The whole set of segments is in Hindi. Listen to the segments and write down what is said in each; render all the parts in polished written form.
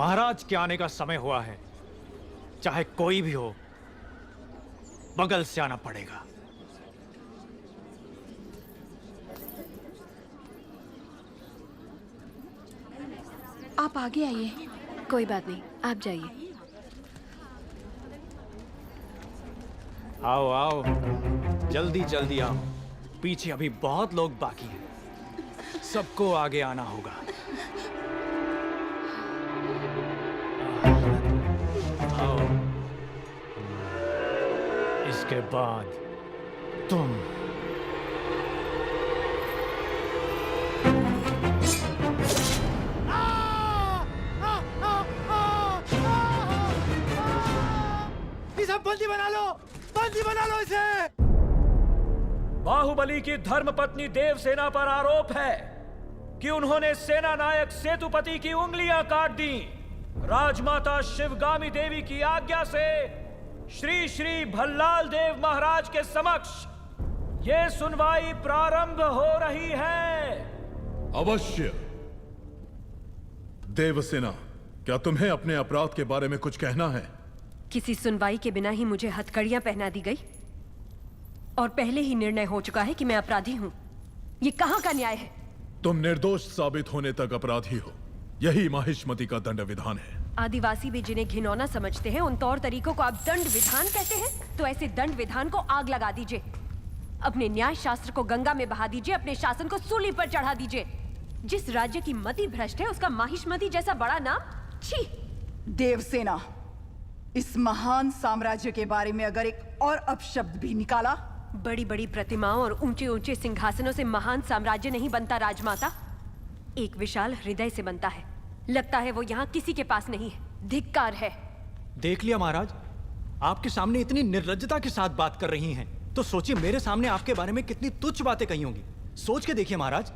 महाराज के आने का समय हुआ है। चाहे कोई भी हो, बगल से आना पड़ेगा। आप आगे आइए। कोई बात नहीं, आप जाइए। आओ आओ, जल्दी जल्दी आओ। पीछे अभी बहुत लोग बाकी हैं। सबको आगे आना होगा। आओ। इसके बाद तुम। इसे बंदी बना लो, बंदी बना लो इसे। बाहुबली की धर्मपत्नी देवसेना पर आरोप है कि उन्होंने सेना नायक सेतुपति की उंगलियां काट दी। राजमाता शिवगामी देवी की आज्ञा से श्री श्री भल्लाल देव महाराज के समक्ष ये सुनवाई प्रारंभ हो रही है। अवश्य। देवसेना, क्या तुम्हें अपने अपराध के बारे में कुछ कहना है? किसी सुनवाई के बिना ही मुझे हथकड़ियां पहना दी गई और पहले ही निर्णय हो चुका है कि मैं अपराधी हूं। ये कहां का न्याय है? तुम निर्दोष साबित होने तक अपराधी हो। यही माहिष्मति का दंड विधान है। आदिवासी भी जिन्हें घिनौना समझते हैं, उन तौर तरीकों को आप दंड विधान कहते हैं? तो ऐसे दंड विधान को आग लगा दीजिए। अपने न्याय शास्त्र को गंगा में बहा दीजिए, अपने शासन को सूली पर चढ़ा दीजिए। जिस राज्य की मति भ्रष्ट है, उसका माहिष्मति जैसा बड़ा नाम, छी। देवसेना, इस महान साम्राज्य के बारे में अगर एक और अपशब्द भी निकाला। बड़ी बड़ी प्रतिमाओं और ऊंचे ऊंचे सिंहासनों से महान साम्राज्य नहीं बनता राजमाता, एक विशाल हृदय से बनता है। लगता है वो यहाँ किसी के पास नहीं है। धिक्कार है। देख लिया महाराज, आपके सामने इतनी निर्लज्जता के साथ बात कर रही हैं, तो सोचिए मेरे सामने आपके बारे में कितनी तुच्छ बातें कही होंगी। सोच के देखिए महाराज।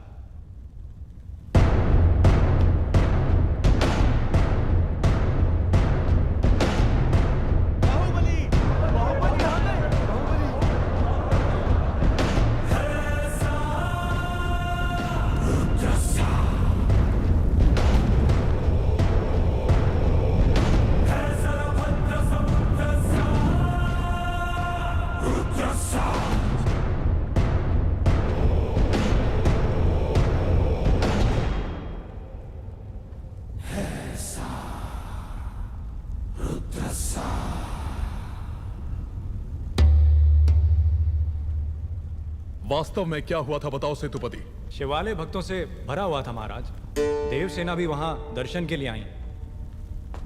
वास्तव में क्या हुआ था बताओ सेतुपति। शिवालय भक्तों से भरा हुआ था महाराज। देवसेना भी वहां दर्शन के लिए आई।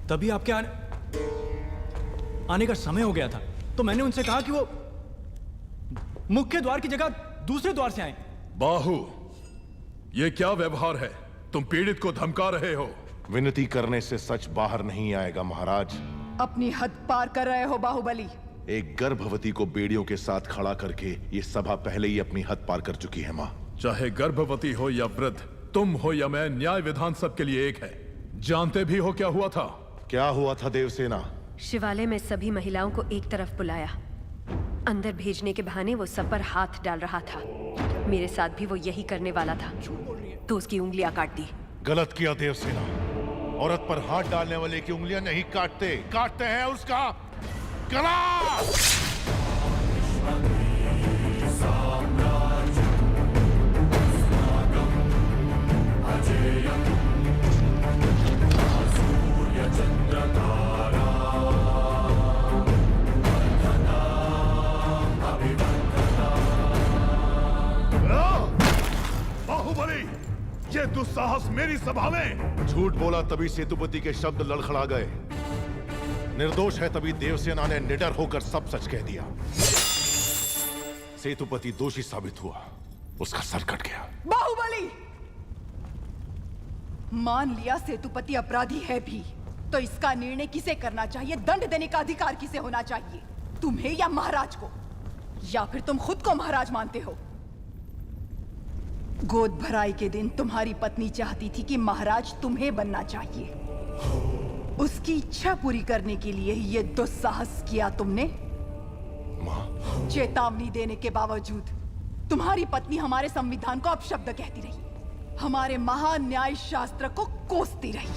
तभी आपके आने का समय हो गया था, तो मैंने उनसे कहा कि वो मुख्य द्वार की जगह दूसरे द्वार से आए। बाहु, ये क्या व्यवहार है? तुम पीड़ित को धमका रहे हो। विनती करने से सच बाहर नहीं आएगा महाराज। अपनी हद पार कर रहे हो बाहुबली। एक गर्भवती को बेड़ियों के साथ खड़ा करके ये सभा पहले ही अपनी हद पार कर चुकी है मां। चाहे गर्भवती हो या वृद्ध, तुम हो या मैं, न्याय विधान सबके लिए एक है। जानते भी हो क्या हुआ था? क्या हुआ था देवसेना? शिवालय में सभी महिलाओं को एक तरफ बुलाया। अंदर भेजने के बहाने वो सब पर हाथ डाल रहा था। मेरे साथ भी वो यही करने वाला था, तो उसकी उंगलियां काट दी। गलत किया देवसेना। औरत पर हाथ डालने वाले की उंगलियां नहीं काटते, काटते हैं उसका गला। बाहुबली, ये दुस्साहस मेरी सभा में। झूठ बोला तभी सेतुपति के शब्द लड़खड़ा गए। निर्दोष है तभी देवसेना ने निडर होकर सब सच कह दिया। सेतुपति दोषी साबित हुआ, उसका सर कट गया। बाहुबली, मान लिया सेतुपति अपराधी है भी, तो इसका निर्णय किसे करना चाहिए, दंड देने का अधिकार किसे होना चाहिए? तुम्हें या महाराज को? या फिर तुम खुद को महाराज मानते हो? गोद भराई के दिन तुम्हारी पत्नी चाहती थी कि महाराज तुम्हें बनना चाहिए। उसकी इच्छा पूरी करने के लिए ये दुस्साहस किया तुमने। मां, चेतावनी देने के बावजूद तुम्हारी पत्नी हमारे संविधान को अपशब्द कहती रही, हमारे महान न्याय शास्त्र को कोसती रही।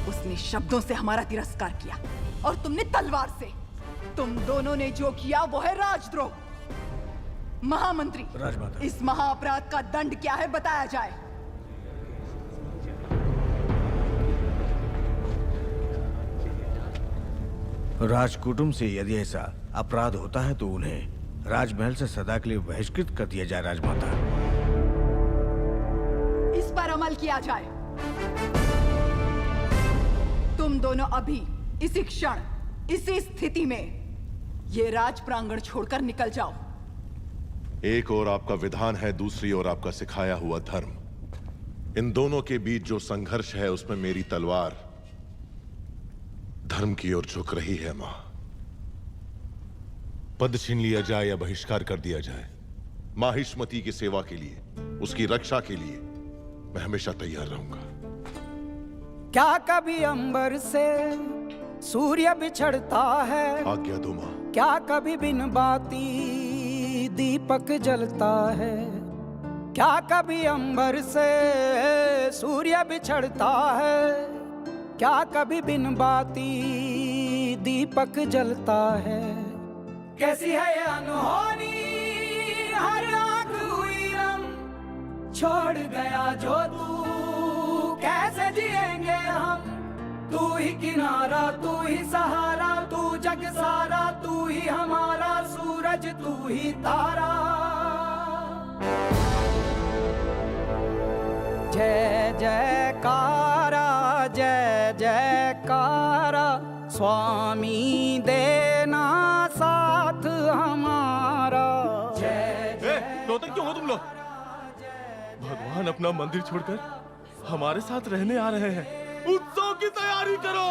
उसने शब्दों से हमारा तिरस्कार किया और तुमने तलवार से। तुम दोनों ने जो किया वो है राजद्रोह। महामंत्री, राजमाता। इस महाअपराध का दंड क्या है बताया जाए। राजकुटुंब से यदि ऐसा अपराध होता है तो उन्हें राजमहल से सदा के लिए बहिष्कृत कर दिया जाए। राजमाता, इस पर अमल किया जाए। तुम दोनों अभी इसी क्षण इसी स्थिति में ये राज प्रांगण छोड़कर निकल जाओ। एक ओर आपका विधान है, दूसरी ओर आपका सिखाया हुआ धर्म। इन दोनों के बीच जो संघर्ष है उसमें मेरी तलवार धर्म की ओर झुक रही है। मां, पद छीन लिया जाए या बहिष्कार कर दिया जाए, माहिष्मती की सेवा के लिए, उसकी रक्षा के लिए मैं हमेशा तैयार रहूंगा। क्या कभी अंबर से सूर्य बिछड़ता है? आज्ञा दो मां। क्या कभी बिन बाती दीपक जलता है? क्या कभी अंबर से सूर्य बिछड़ता है? क्या कभी बिन बाती दीपक जलता है? कैसी है ये अनहोनी, हर आंख हुई रम, छोड़ गया जो तू, कैसे जिएंगे हम? तू ही किनारा, तू ही सहारा, तू जग सारा, तू ही हमारा सूरज, तू ही तारा। जय जयकारा, जय जयकारा, स्वामी देना साथ हमारा। जय जय। रोते क्यों हो तुम लोग? भगवान अपना मंदिर छोड़कर हमारे साथ रहने आ रहे हैं। उत्सव की तैयारी करो।